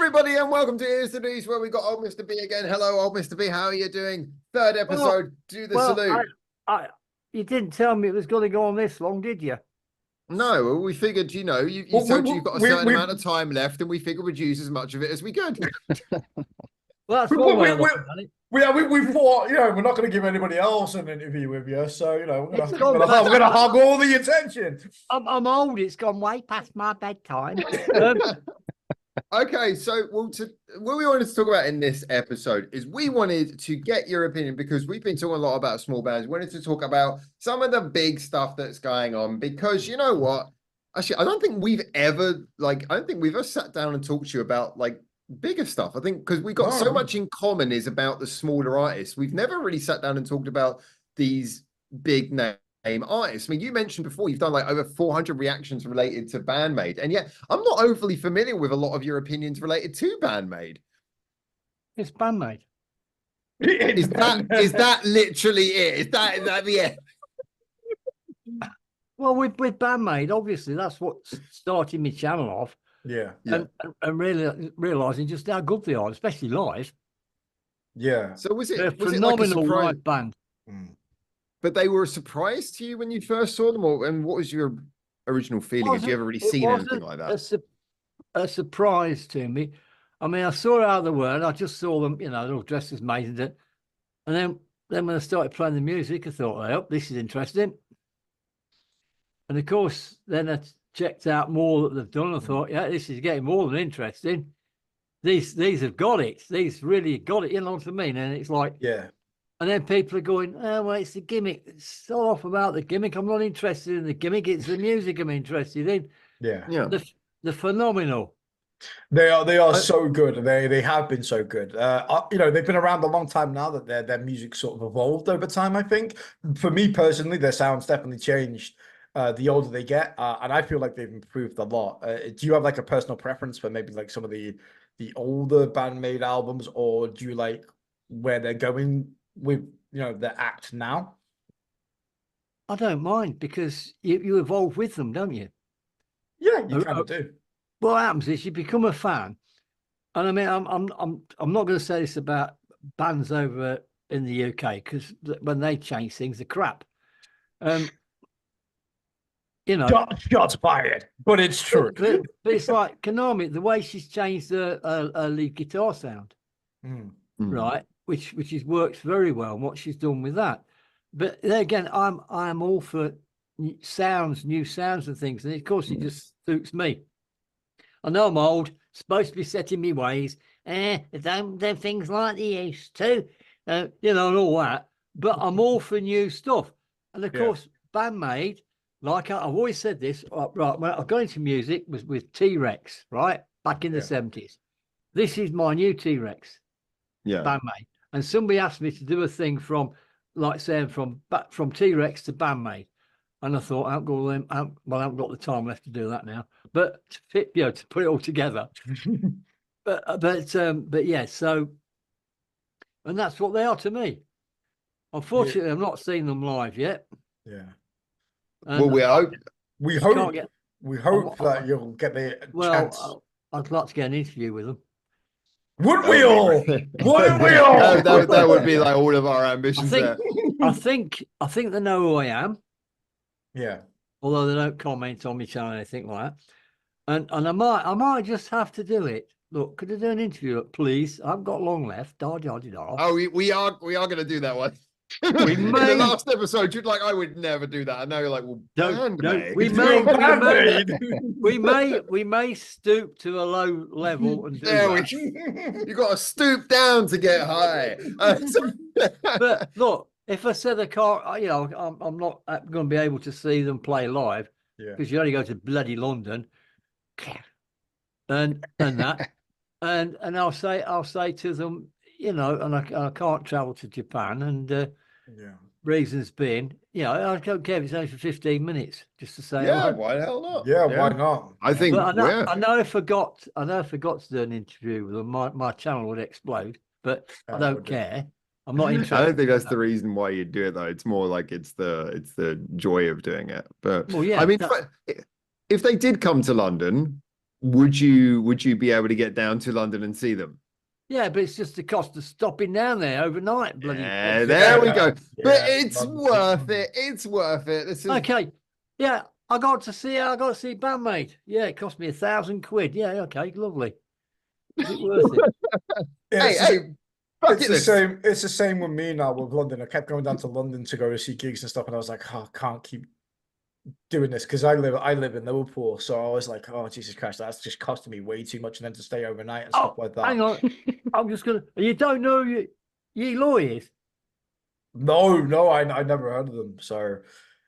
everybody, and welcome to Here's the News, where we got old Mr. B again. Hello, old Mr. B. How are you doing? Third episode. Do the salute. You didn't tell me it was going to go on this long, did you? No, well, we figured, you said you've got a certain amount of time left, and we figured we'd use as much of it as we could. Well, that's one way of looking at it. We thought, we're not going to give anybody else an interview with you, so we're going to hog all the attention. I'm old; it's gone way past my bedtime. Okay, so what we wanted to talk about in this episode is we wanted to get your opinion, because we've been talking a lot about small bands. We wanted to talk about some of the big stuff that's going on, because you know what? Actually, I don't think we've ever sat down and talked to you about bigger stuff. I think because we got so much in common is about the smaller artists. We've never really sat down and talked about these big name artists. I mean, you mentioned before you've done over 400 reactions related to BAND-MAID, and yet I'm not overly familiar with a lot of your opinions related to BAND-MAID. It's BAND-MAID. Is that literally it? Is that the end? Well, with BAND-MAID, obviously that's what started my channel off. Yeah. And really realizing just how good they are, especially live. Yeah. So was it a phenomenal phenomenal live band? But they were a surprise to you when you first saw them, and what was your original feeling? Had you ever really seen anything like that? A surprise to me. I mean, I saw how they were, and I just saw them, they're all dressed as maids, and then when I started playing the music, I thought, oh, this is interesting. And of course, then I checked out more that they've done. I thought, yeah, this is getting more than interesting. These have got it. These really got it. You know what I mean? And it's like, yeah. And then people are going, oh, well, it's the gimmick. It's so off about the gimmick. I'm not interested in the gimmick. It's the music I'm interested in. Yeah. The phenomenal. They are so good. They have been so good. They've been around a long time now. That their music sort of evolved over time. I think for me personally, their sounds definitely changed. The older they get, and I feel like they've improved a lot. Do you have a personal preference for maybe some of the older BAND-MAID albums, or do you like where they're going with their act now? I don't mind, because you evolve with them, don't you? Yeah, you kind of do. What happens is you become a fan, and I mean, I'm not going to say this about bands over in the UK, because when they change things, they're crap. Shots fired, but it's true. But it's like Konami, the way she's changed her lead guitar sound, right? Which works very well, and what she's done with that. But there again, I'm all for new sounds and things, and of course it just suits me. I know I'm old, supposed to be set in my ways. They don't do things like they used to, and all that. But I'm all for new stuff, and of course, BAND-MAID. Like I've always said this, right? When I got into music was with T-Rex, right, back in the 70s. This is my new T-Rex, BAND-MAID. And somebody asked me to do a thing from T-Rex to BAND-MAID, and I thought, I haven't got the time left to do that now. But to put it all together. but yeah. So, and that's what they are to me. Unfortunately, I've not seen them live yet. Yeah. And well, we hope that you'll get the chance. I'd like to get an interview with them. Would we all? Would we all? That would be all of our ambitions. I think they know who I am. Yeah. Although they don't comment on my channel or anything like that. And I might just have to do it. Look, could I do an interview, please? I've got long left. Oh, we are going to do that one. In the last episode, you'd I would never do that. And now you're well, BAND-MAID. We may stoop to a low level and do that. You got to stoop down to get high. But look, if I said I can't, I'm not going to be able to see them play live, because you only go to bloody London, and that, and I'll say to them, and I can't travel to Japan, and reasons being, I don't care if it's only for 15 minutes, just to say, why the hell not? Why not? I think. But I know I forgot to do an interview with them. My channel would explode, but I don't care. I'm not interested. I don't think that's the reason why you do it, though. It's more it's the joy of doing it. But I mean, if they did come to London, would you be able to get down to London and see them? Yeah, but it's just the cost of stopping down there overnight. Bloody. Yeah, there we go. But Yeah, it's worth it. It's worth it. This is Okay. Yeah, I got to see BAND-MAID. Yeah, it cost me £1,000. Yeah, okay, lovely. Is it worth it? Yeah, hey, it's the same. It's the same with me now with London. I kept going down to London to go to see gigs and stuff, and I was like, oh, I can't keep doing this because I live in Liverpool, so I was like, oh Jesus Christ, that's just costing me way too much, and then to stay overnight and stuff like that. Hang on, I'm just gonna. You don't know ye lawyers? No, I never heard of them. So,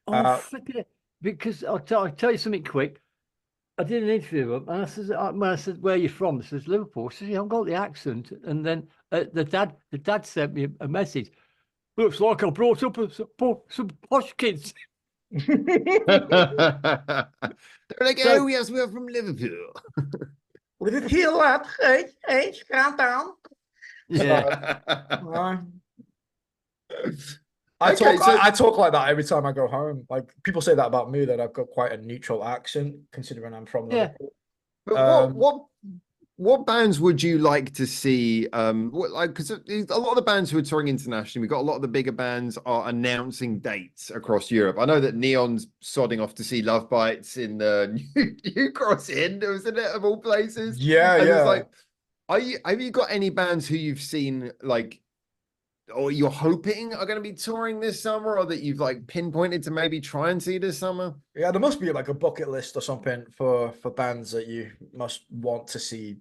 Flipping it. Because I'll tell you something quick. I did an interview with him, and when I said, "Where are you from?" He says, "Liverpool." I said, "Yeah, I've got the accent." And then the dad sent me a message. Looks like I brought up some posh kids. They're like, oh yes, we're from Liverpool. With it heel lad, hey, calm down. Yeah. I talk like that every time I go home. Like people say that about me, that I've got quite a neutral accent considering I'm from Liverpool. But what bands would you like to see? Because a lot of the bands who are touring internationally, we've got a lot of the bigger bands are announcing dates across Europe. I know that Neon's sodding off to see Love Bites in the New Cross Inn, wasn't it, of all places? Yeah, and yeah. It's like, have you got any bands who you've seen like, or you're hoping are going to be touring this summer, or that you've like pinpointed to maybe try and see this summer? Yeah, there must be like a bucket list or something for bands that you must want to see,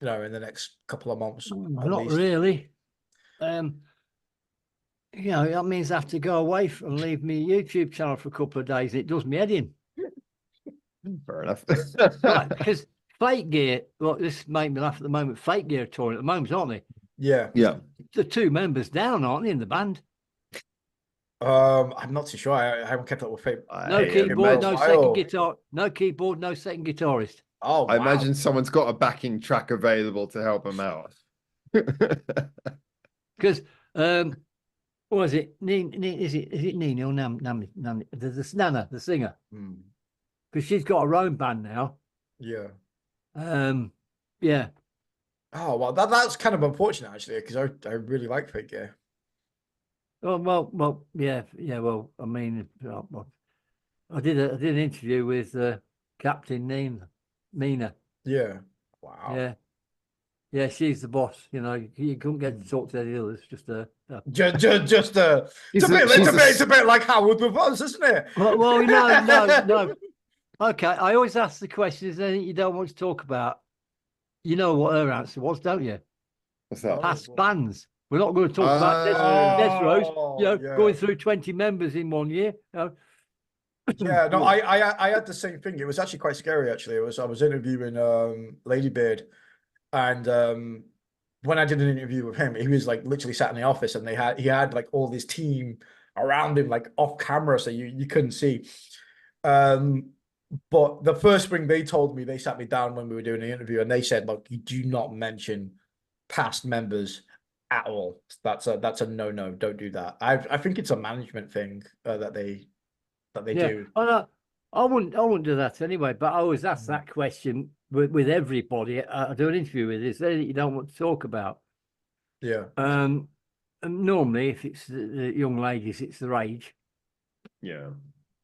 in the next couple of months. Not really. That means I have to go away and leave my YouTube channel for a couple of days. It does me head in. Fair enough. Right, because Fake Gear, well, this made me laugh at the moment. Fake Gear are touring at the moment, aren't they? Yeah. The 2 members down, aren't they, in the band? I'm not too sure. I haven't kept up with Fake. No keyboard, no second guitar. No keyboard, no second guitarist. Oh, I imagine someone's got a backing track available to help them out. Because what is it? Is it Nina or Nana? Nana, the singer. Because she's got her own band now. Yeah. Yeah. Oh well, that's kind of unfortunate actually, because I really like Fake Gear. Well, yeah. Well, I mean, I did an interview with Captain Nina. Yeah. Wow. Yeah, she's the boss. You couldn't get to talk to any others. Just it's a bit like Howard with us, isn't it? Well, no. Okay, I always ask the question: is there anything you don't want to talk about? You know what her answer was, don't you? What's that? Past bands. We're not going to talk about Death Rows. Going through 20 members in 1 year. Yeah, no, I had the same thing. It was actually quite scary. Actually, I was interviewing Ladybeard, and when I did an interview with him, he was like literally sat in the office, and he had like all this team around him, like off camera, so you couldn't see. But the first thing they told me, they sat me down when we were doing the interview, and they said, "Look, you do not mention past members at all. That's a no. Don't do that." I think it's a management thing that they do. I wouldn't do that anyway. But I always ask that question with everybody I do an interview with. Is there anything you don't want to talk about? Yeah. And normally, if it's the young ladies, it's their age. Yeah.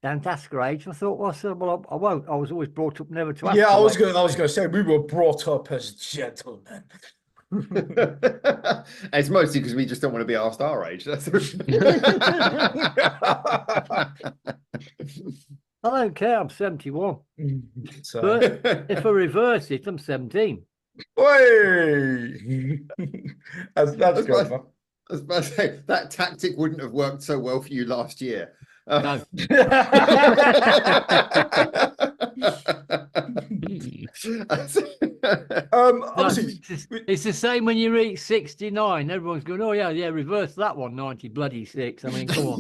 Don't ask her age. I thought, well, I won't. I was always brought up never to ask. Yeah, I was gonna say we were brought up as gentlemen. It's mostly because we just don't want to be asked our age. That's I don't care. I'm 71. So. But if I reverse it, I'm 17. Oi! That's good. I was about to say, that tactic wouldn't have worked so well for you last year. No. It's the same when you reach 69. Everyone's going, oh yeah, reverse that one, 96. I mean, come on.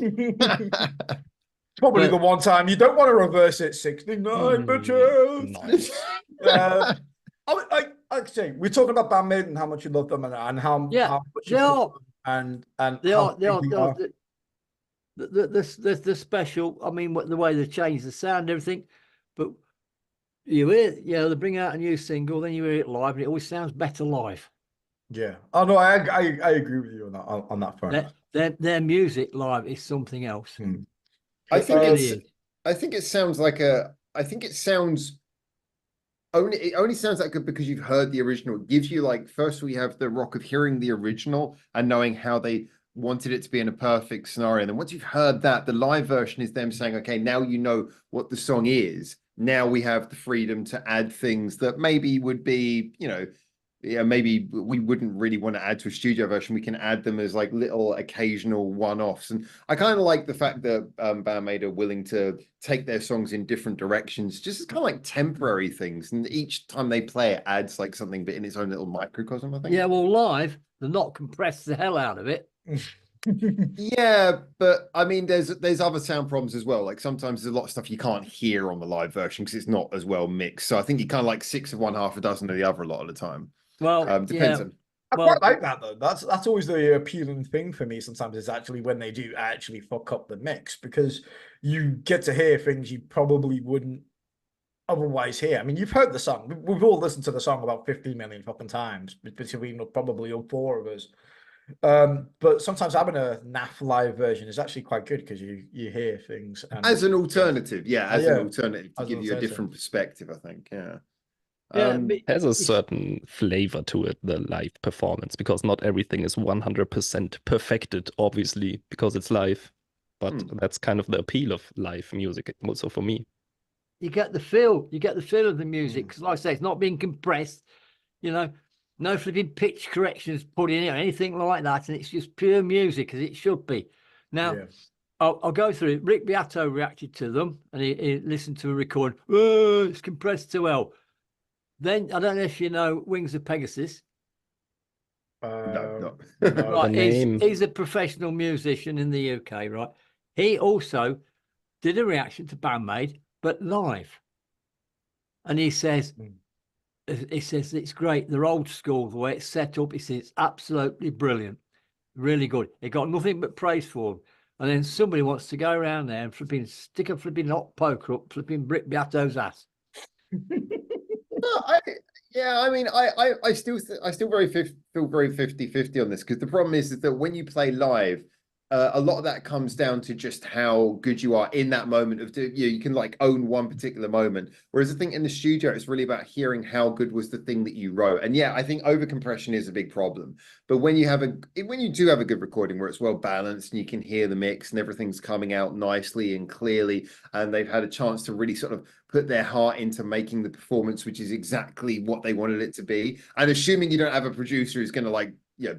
Probably the one time you don't want to reverse it, 69 bitches. I'd say we're talking about BAND-MAID and how much you love them and how much you love them and they are the special. I mean, the way they change the sound and everything, but You hear, they bring out a new single, then you hear it live, and it always sounds better live. Yeah. Oh no, I agree with you on that front. Their music live is something else. I think really I think it sounds like I think it sounds it only sounds that good because you've heard the original. It gives you like, first we have the rock of hearing the original and knowing how they wanted it to be in a perfect scenario. And then once you've heard that, the live version is them saying, okay, now you know what the song is. Now we have the freedom to add things that maybe would be, maybe we wouldn't really want to add to a studio version. We can add them as like little occasional one-offs. And I kind of like the fact that BAND-MAID are willing to take their songs in different directions, just as kind of like temporary things. And each time they play it adds like something, but in its own little microcosm, I think. Yeah, well, live, they're not compressed the hell out of it. Yeah, but I mean, there's other sound problems as well. Like sometimes there's a lot of stuff you can't hear on the live version because it's not as well mixed. So I think you kind of like 6 of one, half a dozen of the other a lot of the time. Well, depends on. I quite like that though. That's always the appealing thing for me. Sometimes is actually when they do actually fuck up the mix, because you get to hear things you probably wouldn't otherwise hear. I mean, you've heard the song. We've all listened to the song about 15 million fucking times between probably all 4 of us. But sometimes having a naff live version is actually quite good because you hear things as an alternative, an alternative to give you a different perspective, I think. Has a certain flavor to it, the live performance, because not everything is 100% perfected, obviously, because it's live. But that's kind of the appeal of live music, also for me. You get the feel. You get the feel of the music. Because like I say, it's not being compressed, no flipping pitch corrections put in it or anything like that. And it's just pure music as it should be. Now, I'll go through it. Rick Beato reacted to them and he listened to a record. Oh, it's compressed too well. Then, I don't know if you know Wings of Pegasus. No. Right, he's a professional musician in the UK, right? He also did a reaction to BAND-MAID, but live. And he says, it's great. They're old school, the way it's set up. He says it's absolutely brilliant, really good. He got nothing but praise for him. And then somebody wants to go around there and stick a flipping hot poker up flipping Rick Beato's ass. I still feel very 50-50 on this, because the problem is that when you play live, a lot of that comes down to just how good you are in that moment of you can like own one particular moment. Whereas I think in the studio, it's really about hearing how good was the thing that you wrote. And I think overcompression is a big problem. But when you do have a good recording where it's well balanced and you can hear the mix and everything's coming out nicely and clearly, and they've had a chance to really sort of put their heart into making the performance, which is exactly what they wanted it to be. And assuming you don't have a producer who's going to like,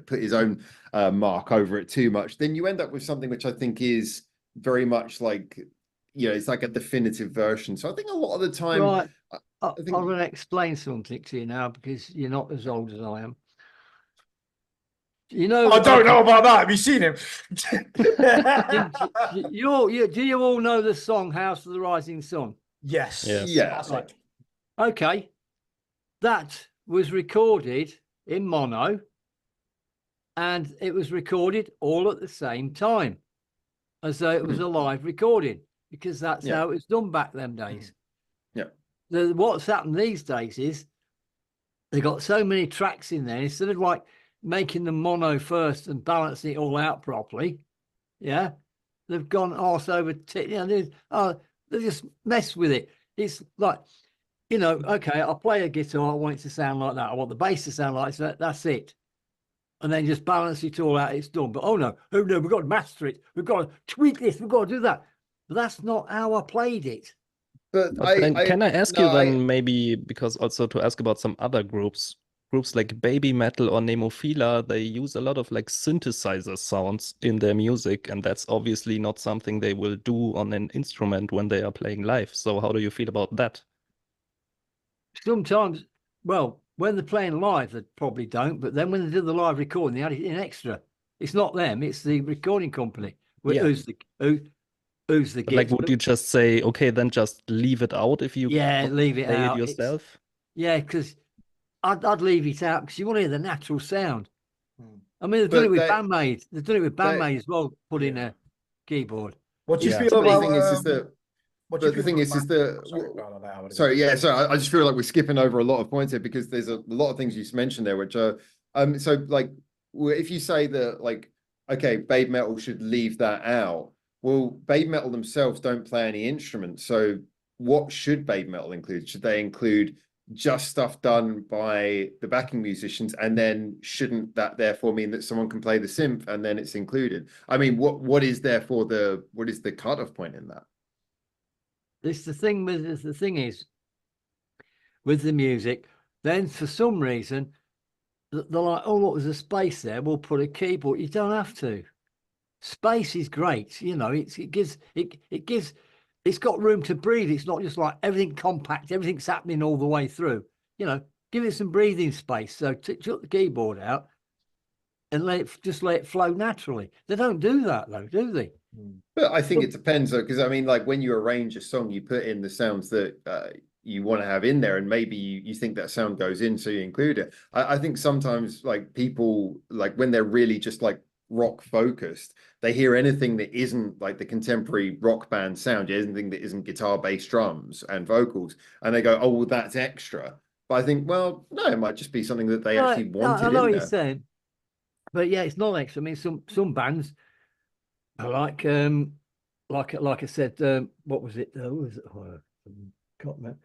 put his own mark over it too much, then you end up with something which I think is very much like, it's like a definitive version. So I think a lot of the time, right. I'm going to explain something to you now because you're not as old as I am. I don't know about that. Have you seen him? Do you all know the song House of the Rising Sun? Yes. Yeah. Right. Okay. That was recorded in mono. And it was recorded all at the same time, as though it was a live recording, because that's how it was done back them days. Yeah. What's happened these days is they got so many tracks in there, instead of like making the mono first and balancing it all out properly, they've gone arse over they just mess with it. It's like, okay, I'll play a guitar, I want it to sound like that, I want the bass to sound like that, that's it. And then just balance it all out, it's done. But oh no, we've got to master it. We've got to tweak this, we've got to do that. But that's not how I played it. But can I ask you then, maybe, because also to ask about some other groups like Baby Metal or Nemophila, they use a lot of like synthesizer sounds in their music, and that's obviously not something they will do on an instrument when they are playing live. So how do you feel about that? Sometimes, well, when they're playing live, they probably don't. But then when they do the live recording, they add it in extra. It's not them; it's the recording company. Who's the like, would you just say, okay, then just leave it out if you leave it play out it yourself? Because I'd leave it out because you want to hear the natural sound. I mean, they've done it with BAND-MAID. They've done it with BAND-MAID as well. Put in a keyboard. What do you feel about? What do you But the think thing is sorry, yeah, so I just feel like we're skipping over a lot of points here because there's a lot of things you mentioned there, which are, so like, if you say that, like, okay, Babe Metal should leave that out, well, Babe Metal themselves don't play any instruments, so what should Babe Metal include? Should they include just stuff done by the backing musicians, and then shouldn't that therefore mean that someone can play the synth and then it's included? I mean, what is therefore what is the cutoff point in that? The thing is with the music, then for some reason they're like, oh look, there's a space there, we'll put a keyboard. You don't have to. Space is great, you know. It's got room to breathe. It's not just like everything compact, everything's happening all the way through. You know, give it some breathing space. So chuck the keyboard out and let it flow naturally. They don't do that though, do they? But I think it depends though, because I mean, like when you arrange a song, you put in the sounds that you want to have in there, and maybe you think that sound goes in, so you include it. I think sometimes like people, like when they're really just like rock focused, they hear anything that isn't like the contemporary rock band sound, anything that isn't guitar, bass, drums, and vocals, and they go, "Oh, well, that's extra." But I think, well, no, it might just be something that they actually wanted. I know in what there. you're saying, but yeah, it's not extra. I mean, some bands are like I said, what was it? Can't remember.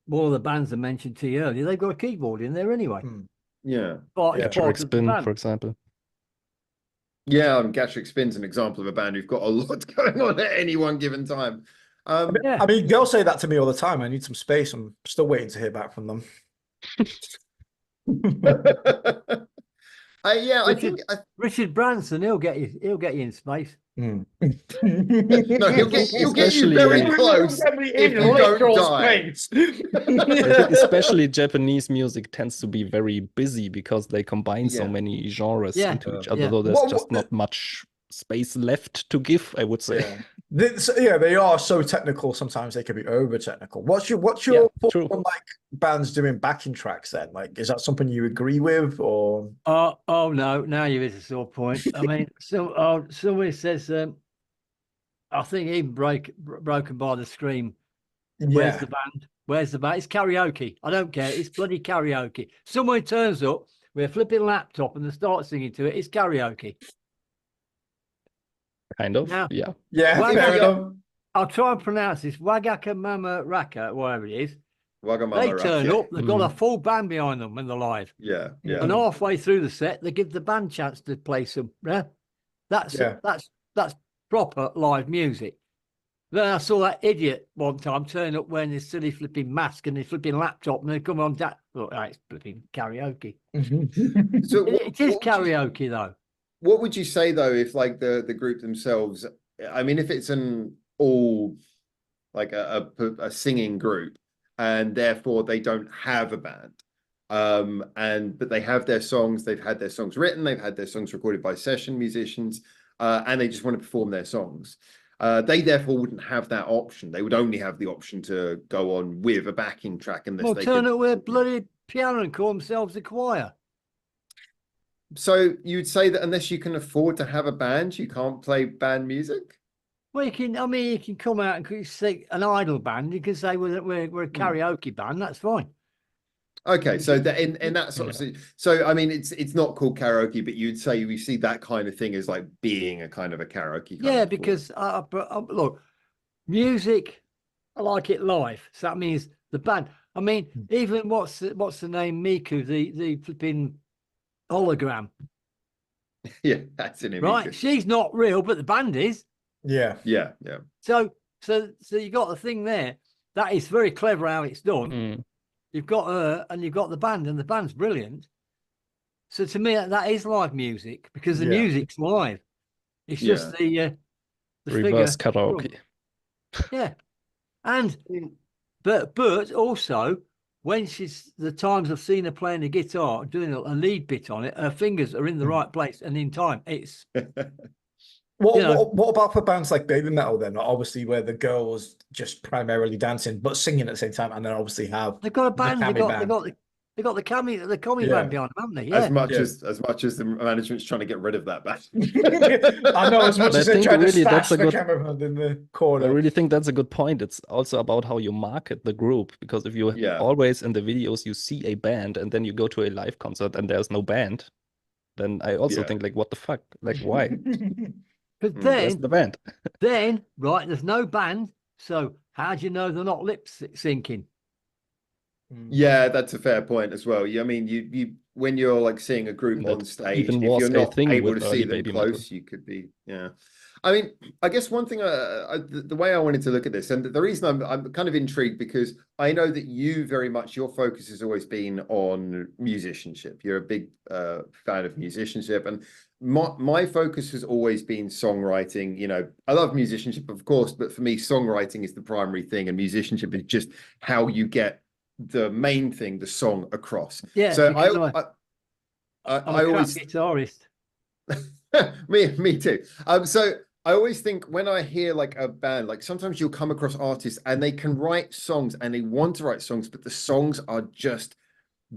One of the bands I mentioned to you earlier, they've got a keyboard in there anyway. Yeah, Gatric Spin, for example. Yeah, Gatric Spin's an example of a band who've got a lot going on at any one given time. I mean, girls say that to me all the time. I need some space. I'm still waiting to hear back from them. I think Richard Branson, he'll get you in space. No, he'll get you very close if you don't die. Especially Japanese music tends to be very busy because they combine so many genres into each other, though there's just not much space left to give, I would say. They are so technical. Sometimes they can be over technical. What's your thought on like bands doing backing tracks then? Like, is that something you agree with, or? Oh no, now you hit a sore point. I mean, somebody says, I think even Broken by the Scream. Where's the band? Where's the band? It's karaoke. I don't care. It's bloody karaoke. Someone turns up with a flipping laptop and they start singing to it. It's karaoke. Kind of, now, yeah. I'll try and pronounce this. Wagaka Mama Raka, whatever it is. They turn up. They've got a full band behind them when they're live. Yeah. And halfway through the set, they give the band chance to play some. Yeah, that's proper live music. Then I saw that idiot one time turn up wearing this silly flipping mask and his flipping laptop, and they come on that. Look, it's flipping karaoke. So it is karaoke, though. What would you say though, if like the group themselves? I mean, if it's an all like a singing group, and therefore they don't have a band, but they have their songs. They've had their songs written. They've had their songs recorded by session musicians, and they just want to perform their songs. They therefore wouldn't have that option. They would only have the option to go on with a backing track, unless they turn up with a bloody piano and call themselves a choir. So you'd say that unless you can afford to have a band, you can't play band music? Well, you can come out and sing an idol band. You can say we're a karaoke band. That's fine. Okay, so that in that sort of so I mean it's not called karaoke, but you'd say we see that kind of thing as like being a kind of a karaoke. Because look, music, I like it live. So that means the band. I mean, even what's the name? Miku, the flipping hologram. Yeah, that's an image. Right, she's not real, but the band is. Yeah. So you got the thing there. That is very clever how it's done. You've got her and you've got the band, and the band's brilliant. So to me, that is live music because the music's live. It's just the reverse figure. karaoke. Yeah, and but also when the times I've seen her playing the guitar, doing a lead bit on it, her fingers are in the right place and in time. It's what about for bands like Baby Metal then? Obviously, where the girls just primarily dancing but singing at the same time, and then obviously have they've got a band. They've got They got the comedy Yeah. band behind them, haven't they? Yeah. As much as the management's trying to get rid of that band. I know, as much But I as they think tried to really stash that's a the good- cameraman in the I corner. really think that's a good point. It's also about how you market the group, because if you Yeah. always in the videos you see a band and then you go to a live concert and there's no band, then I also Yeah. think like, what the fuck? Like, why? But Where's then, the band? right, there's no band. So how do you know they're not lip syncing? Yeah, that's a fair point as well. I mean, you when you're like seeing a group That on stage, even if was you're a not thing able with to see early them baby metal. close, you could be, yeah. I mean, I guess one thing, the way I wanted to look at this, and the reason I'm kind of intrigued, because I know that you very much, your focus has always been on musicianship. You're a big fan of musicianship, and my focus has always been songwriting. You know, I love musicianship, of course, but for me, songwriting is the primary thing, and musicianship is just how you get the main thing, the song, across. Yeah. So I'm I a always crap guitarist. me too. So I always think when I hear like a band, like sometimes you'll come across artists and they can write songs and they want to write songs, but the songs are just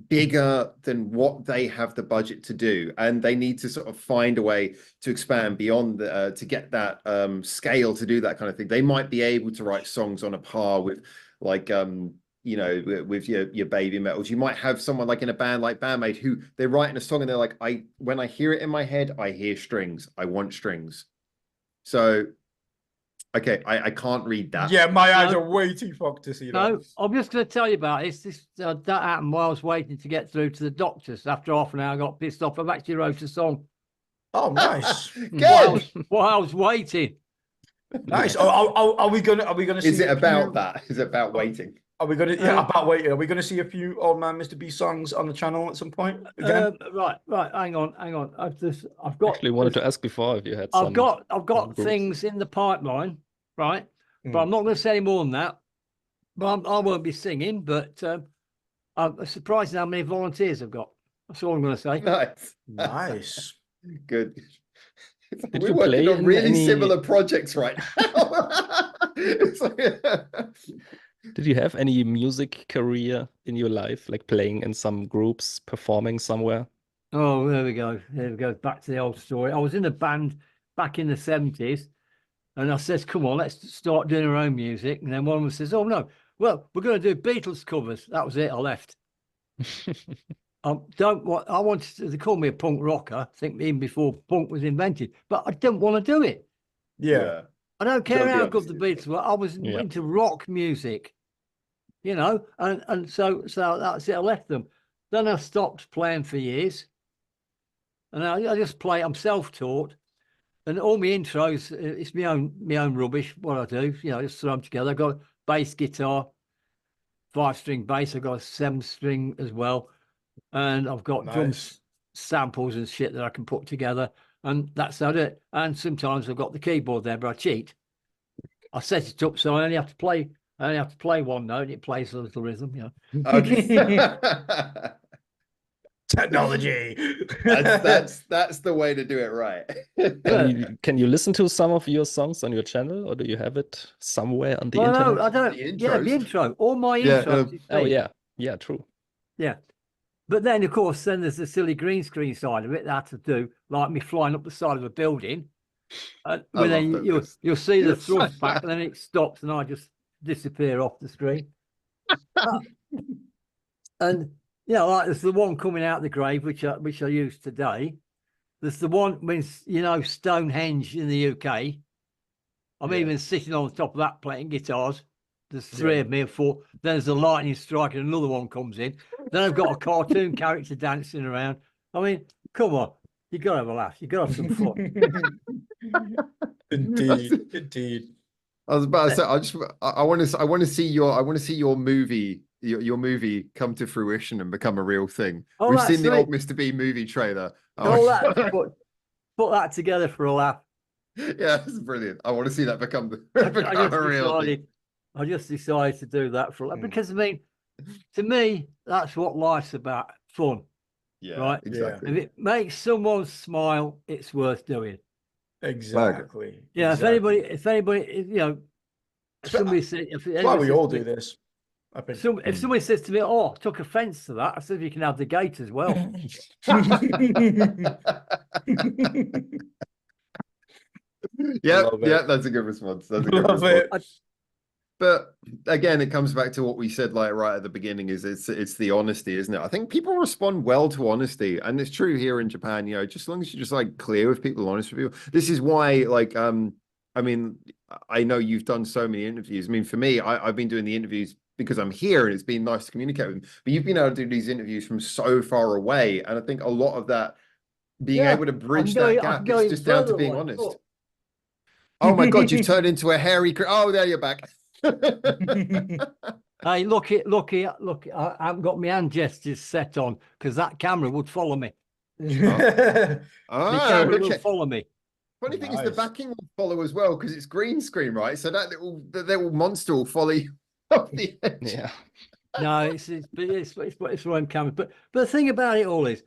bigger than what they have the budget to do, and they need to sort of find a way to expand beyond the, to get that scale to do that kind of thing. They might be able to write songs on a par with like you know, with your baby metals. You might have someone like in a band like BAND-MAID who they're writing a song and they're like, when I hear it in my head, I hear strings. I want strings. So okay, I can't read that. Yeah, my eyes are way too fogged to see that. No, I'm just going to tell you about this. That happened while I was waiting to get through to the doctors. After half an hour, I got pissed off. I've actually wrote a song. Oh, nice. Good. While I was waiting. Nice. Are we gonna see? Is it a about few- that? Is it about waiting? Are we gonna? Yeah, about waiting. Are we gonna see a few Old Man Mr. B songs on the channel at some point again? Right. Hang on. I've got. Actually wanted to ask before if you had I've got groups. things in the pipeline, right? Mm. But I'm not going to say any more than that. But I won't be singing. But I'm surprised how many volunteers I've got. That's all I'm going to say. Nice. Nice. Good. Did We're you working play on in really any- similar projects right now. It's like- Did you have any music career in your life, like playing in some groups, performing somewhere? Oh, there we go. There we go. Back to the old story. I was in a band back in the 70s, and I says, "Come on, let's start doing our own music." And then one of them says, "Oh no, well, we're going to do Beatles covers." That was it. I left. I wanted to, they call me a punk rocker. I think even before punk was invented, but I didn't want to do it. Yeah. I don't care Gotta be how good the honest. Beatles were. I was Yeah. into rock music, you know, and so that's it. I left them. Then I stopped playing for years, and I just play. I'm self-taught, and all my intros, it's my own rubbish. What I do, you know, I just throw them together. I've got a bass guitar, 5-string bass. I've got a 7-string as well, and I've got Nice. drums, samples and shit that I can put together, and that's about it. And sometimes I've got the keyboard there, but I cheat. I set it up so I only have to play one note, and it plays a little rhythm, you know. Okay. Technology. that's the way to do it right. Can you listen to some of your songs on your channel, or do you have it somewhere on the Well, internet? no, I don't. The Yeah, the intros. intro. All my Yeah, intros. is Oh me. yeah, true. Yeah. But then, of course, then there's the silly green screen side of it that I have to do, like me flying up the side of a building. And I when love then those you'll bits. see the thrust back, and then it stops, and I just disappear off the screen. And you know, like there's the one coming out of the grave, which I used today. There's the one when, you know, Stonehenge in the UK. I'm even sitting on the top of that playing guitars. There's 3 of me and 4. Then there's a lightning strike and another one comes in. Then I've got a cartoon character dancing around. I mean, come on. You got to have a laugh. You got to have some fun. Indeed. I was about to say, I want to see your movie, your movie come to fruition and become a real thing. Oh, We've that's seen the sweet. old Mr. B movie trailer. All that, put that together for a laugh. Yeah, it's brilliant. I want to see that become a real thing. I just decided to do that for a laugh because, I mean, to me, that's what life's about, fun. Yeah, Right? exactly. If it makes someone smile, it's worth doing. Exactly. Yeah, Exactly. if anybody, you know, somebody said, That's why we all do this. I think. If somebody says to me, "Oh, I took offence to that," I said, "You can have the gate as well." Yeah, that's a good response. That's a good Love response. But again, it comes back to what we said like right at the beginning, is it's the honesty, isn't it? I think people respond well to honesty, and it's true here in Japan, you know, just as long as you're just like clear with people, honest with people. This is why, like, I mean, I know you've done so many interviews. I mean, for me, I've been doing the interviews because I'm here and it's been nice to communicate with them. But you've been able to do these interviews from so far away. And I think a lot of that being able to bridge that gap is just down to being honest. Look. Oh my God, you've turned into a hairy. Oh, there you're back. Hey, look! I haven't got my hand gestures set on because that camera would follow me. The camera will follow me. Funny thing is, the backing will follow as well because it's green screen, right? So that little monster will follow you off the edge. Yeah. No, it's one camera. But the thing about it all is,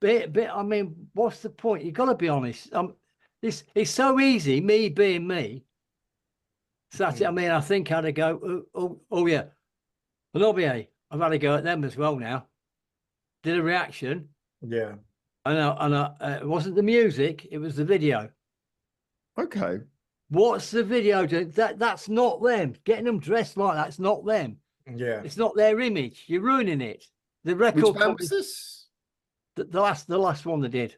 I mean, what's the point? You've got to be honest. It's so easy, me being me. So that's it. I mean, I think I had to go, oh yeah, HANABIE, I've had to go at them as well now. Did a reaction. Yeah. And it wasn't the music, it was the video. Okay. What's the video doing? That's not them. Getting them dressed like that's not them. Yeah. It's not their image. You're ruining it. The record. Which band was this? The last one they did.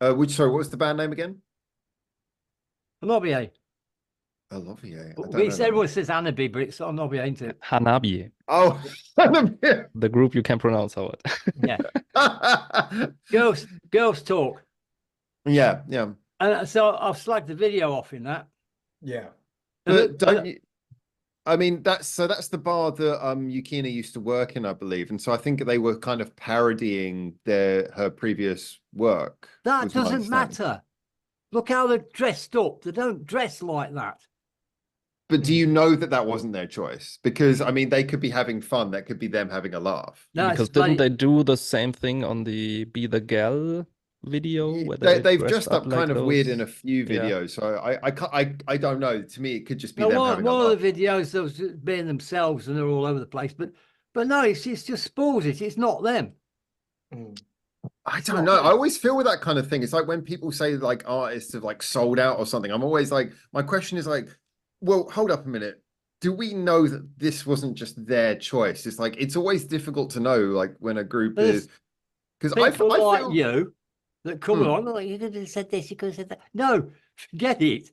Sorry, what was the band name again? HANABIE. HANABIE. Everyone says HANABIE, but it's HANABIE, ain't it? HANABIE. Oh, the group you can pronounce, Howard. Yeah. Girls talk. Yeah. And so I've slagged the video off in that. Yeah. But don't you? I mean, that's the bar that Yukina used to work in, I believe, and so I think they were kind of parodying her previous work. That doesn't matter. Look how they're dressed up. They don't dress like that. But do you know that wasn't their choice? Because, I mean, they could be having fun. That could be them having a laugh. No, because didn't they do the same thing on the Be the Gal video? Where they've dressed up kind of weird in a few videos. Yeah. So I don't know. To me, it could just be them having one a laugh. of the videos, they was being themselves and they're all over the place. But no, it's just spoils it. It's not them. I don't know. I always feel with that kind of thing. It's like when people say like artists have like sold out or something. I'm always like, my question is like, well, hold up a minute. Do we know that this wasn't just their choice? It's like, it's always difficult to know, like when a group is, because I feel like you that come along, like, you could have said this, you could have said that. No, forget it.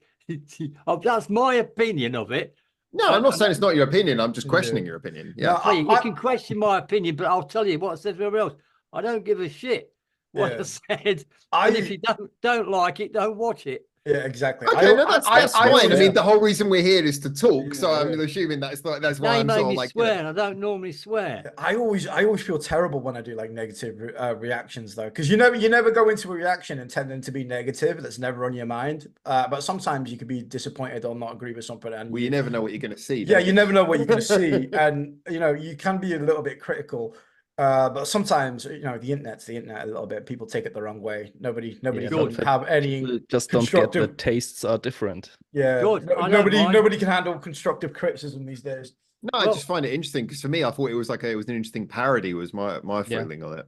That's my opinion of it. No, I'm not saying it's not your opinion. I'm just questioning your opinion. Yeah, no, you can question my opinion, but I'll tell you what I said to everyone else. I don't give a shit what I said. And if you don't like it, don't watch it. Yeah, exactly. Okay, that's fine. I mean, the whole reason we're here is to talk. So I'm assuming that's why I'm sort of like. Swear, I don't normally swear. I always feel terrible when I do like negative reactions though, because you never go into a reaction intending to be negative. That's never on your mind. But sometimes you could be disappointed or not agree with something, and you never know what you're going to see. Yeah, you never know what you're going to see, and you can be a little bit critical. But sometimes, the internet's the internet a little bit. People take it the wrong way. Nobody can have any. Just don't get the tastes are different. Yeah, nobody can handle constructive criticism these days. No, I just find it interesting because for me, I thought it was an interesting parody. Was my feeling on it.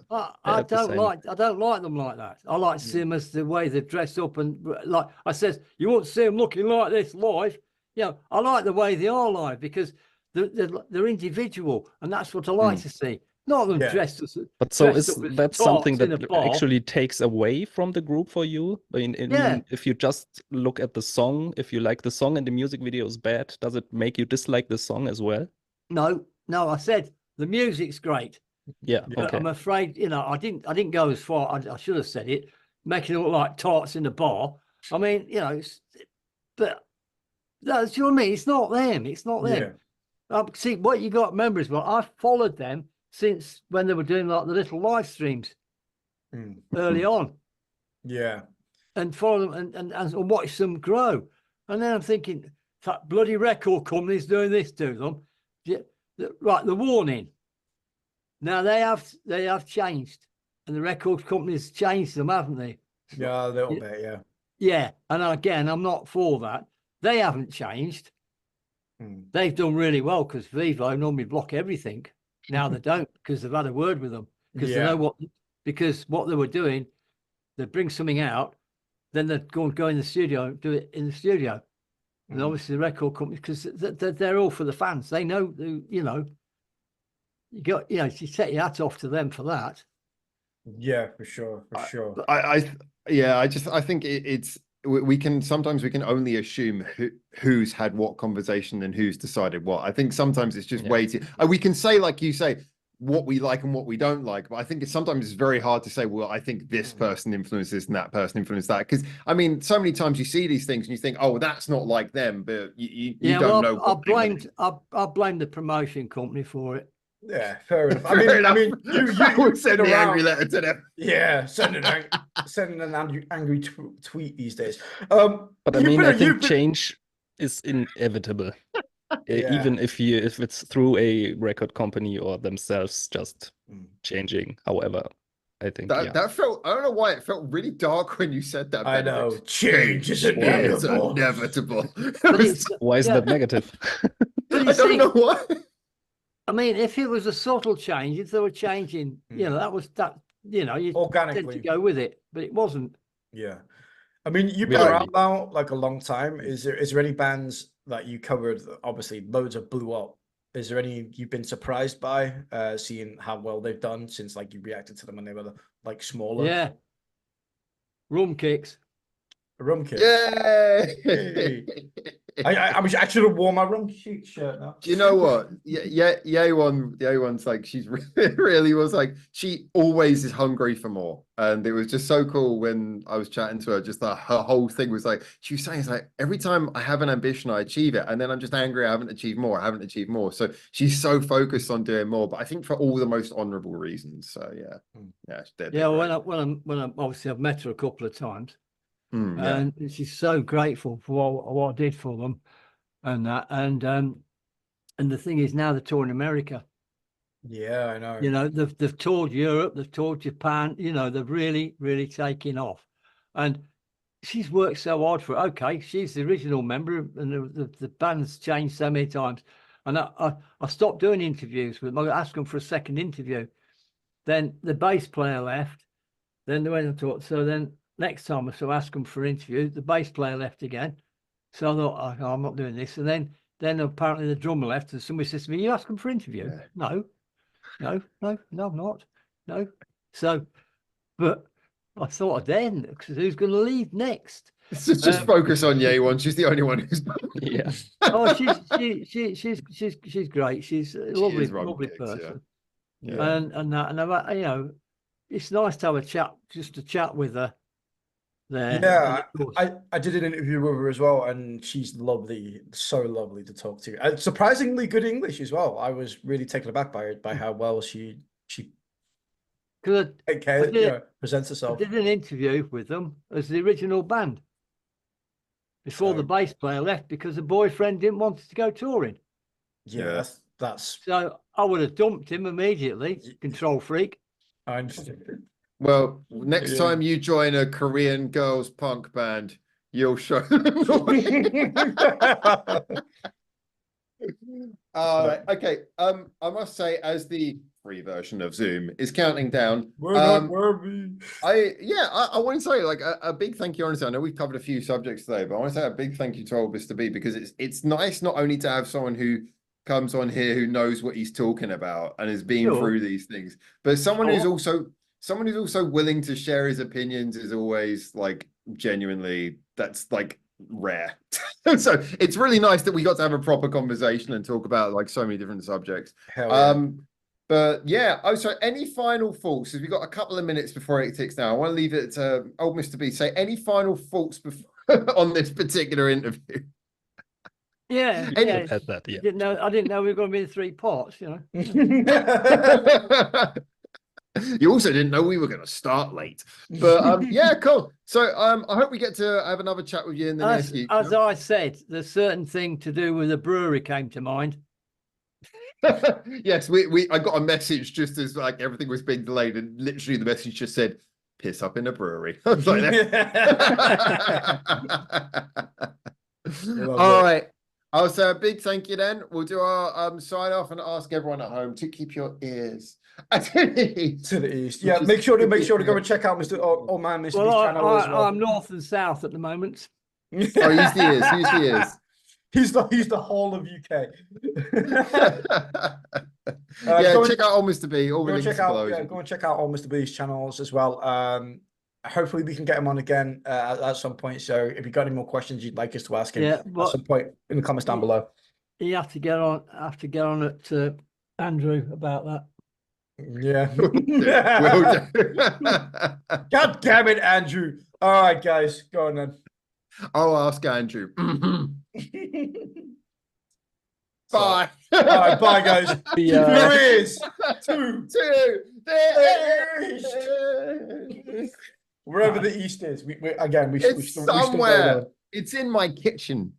I don't like them like that. I like to see them as the way they dress up, and like I said, you won't see them looking like this live. I like the way they are live because they're individual, and that's what I like to see. Not them dressed as. But so is that something that actually takes away from the group for you? I mean, if you just look at the song, if you like the song and the music video is bad, does it make you dislike the song as well? No. I said the music's great. Yeah. Okay. I'm afraid, I didn't go as far. I should have said it, making it look like tarts in a bar. I mean, but that's, you know what I mean? It's not them. It's not them. See, what you got to remember is, I've followed them since when they were doing like the little live streams early on. Yeah. And follow them and watch them grow. And then I'm thinking, that bloody record company's doing this to them. Right, the warning. Now they have changed. And the record company's changed them, haven't they? Yeah, a little bit, yeah. Yeah. And again, I'm not for that. They haven't changed. they've done really well because Vivo normally block everything. Now they don't because they've had a word with them because they know what they were doing. They bring something out, then they'd go in the studio and do it in the studio. And obviously the record company, because they're all for the fans. They know, you set your hat off to them for that. Yeah, for sure. I think we can only assume who's had what conversation and who's decided what. I think sometimes it's just waiting. We can say, like you say, what we like and what we don't like, but I think sometimes it's very hard to say, well, I think this person influenced this and that person influenced that, because I mean, so many times you see these things and you think, oh, that's not like them, but you don't know. I blame the promotion company for it. Yeah, fair enough. I mean, you send an angry letter to them. Yeah, sending an angry tweet these days. But I mean, I think change is inevitable. Even if it's through a record company or themselves just changing. However, I think that felt, I don't know why it felt really dark when you said that. I know change is inevitable. Why is that negative? I don't know why. I mean, if it was a subtle change, if they were changing, you organically to go with it, but it wasn't. Yeah, I mean, you've been around now like a long time. Is there any bands that you covered? Obviously, loads have blew up. Is there any you've been surprised by seeing how well they've done since like you reacted to them when they were like smaller? Yeah, Rum Kicks. Rum Kicks. Yay! I should have worn my Rum Kicks shirt now. Do you know what? One's like, she's really was like, she always is hungry for more. And it was just so cool when I was chatting to her, just that her whole thing was like, she was saying, it's like, every time I have an ambition, I achieve it. And then I'm just angry, I haven't achieved more. So she's so focused on doing more, but I think for all the most honorable reasons. So when I obviously I've met her a couple of times. And she's so grateful for what I did for them and that. And the thing is, now they're touring America. Yeah, I know. They've toured Europe, they've toured Japan, they've really, really taken off. And she's worked so hard for it. Okay, she's the original member, and the band's changed so many times. And I stopped doing interviews with them. I asked them for a second interview. Then the bass player left. Then they went and talked. So then next time I asked them for an interview, the bass player left again. So I thought, I'm not doing this. And then apparently the drummer left, and somebody says to me, you ask them for an interview? Yeah. No, I'm not. No. So, but I thought then, because who's going to leave next? Just focus on Ye One. She's the only one who's. Yeah. Oh, she's great. She's a lovely person. Yeah. And I've, it's nice to have a chat with her. There. Yeah, I did an interview with her as well, and she's lovely, so lovely to talk to, and surprisingly good English as well. I was really taken aback by how well she presents herself. I did an interview with them as the original band before the bass player left because the boyfriend didn't want to go touring. Yeah, that's so I would have dumped him immediately. Control freak. I understand. Well, next time you join a Korean girls punk band, you'll show them. Okay. I must say, as the free version of Zoom is counting down, we're not worthy. I want to say like a big thank you. Honestly, I know we've covered a few subjects today, but I want to say a big thank you to old Mr. B, because it's nice not only to have someone who comes on here who knows what he's talking about and has been through these things, but someone who's also willing to share his opinions is always like genuinely, that's like rare. So it's really nice that we got to have a proper conversation and talk about like so many different subjects. But yeah, so any final thoughts? We've got a couple of minutes before it ticks down. I want to leave it to old Mr. B. Say any final thoughts before on this particular interview. Yeah, I didn't know we were going to be in 3 parts, You also didn't know we were going to start late, but yeah, cool. So I hope we get to have another chat with you in the near future. As I said, the certain thing to do with the brewery came to mind. Yes, I got a message just as like everything was being delayed, and literally the message just said, "Piss up in a brewery." I was like, all right. I'll say a big thank you then. We'll do our sign off and ask everyone at home to keep your ears to the east. Yeah, make sure to go and check out Mr. Old Man Mr. Well, B's channel as well. I'm north and south at the moment. Oh, use the ears. Use the ears. He's the whole of UK. Check out Old Mr. B. All the links below. Go and check out Old Mr. B's channels as well. Hopefully we can get him on again at some point. So if you've got any more questions you'd like us to ask him at some point in the comments down below. You have to get on. At Andrew about that. Yeah. Will do. God damn it, Andrew. All right, guys, go on then. I'll ask Andrew. Bye. All right, bye, guys. There is to the east. Wherever the east is. We it's somewhere. It's in my kitchen.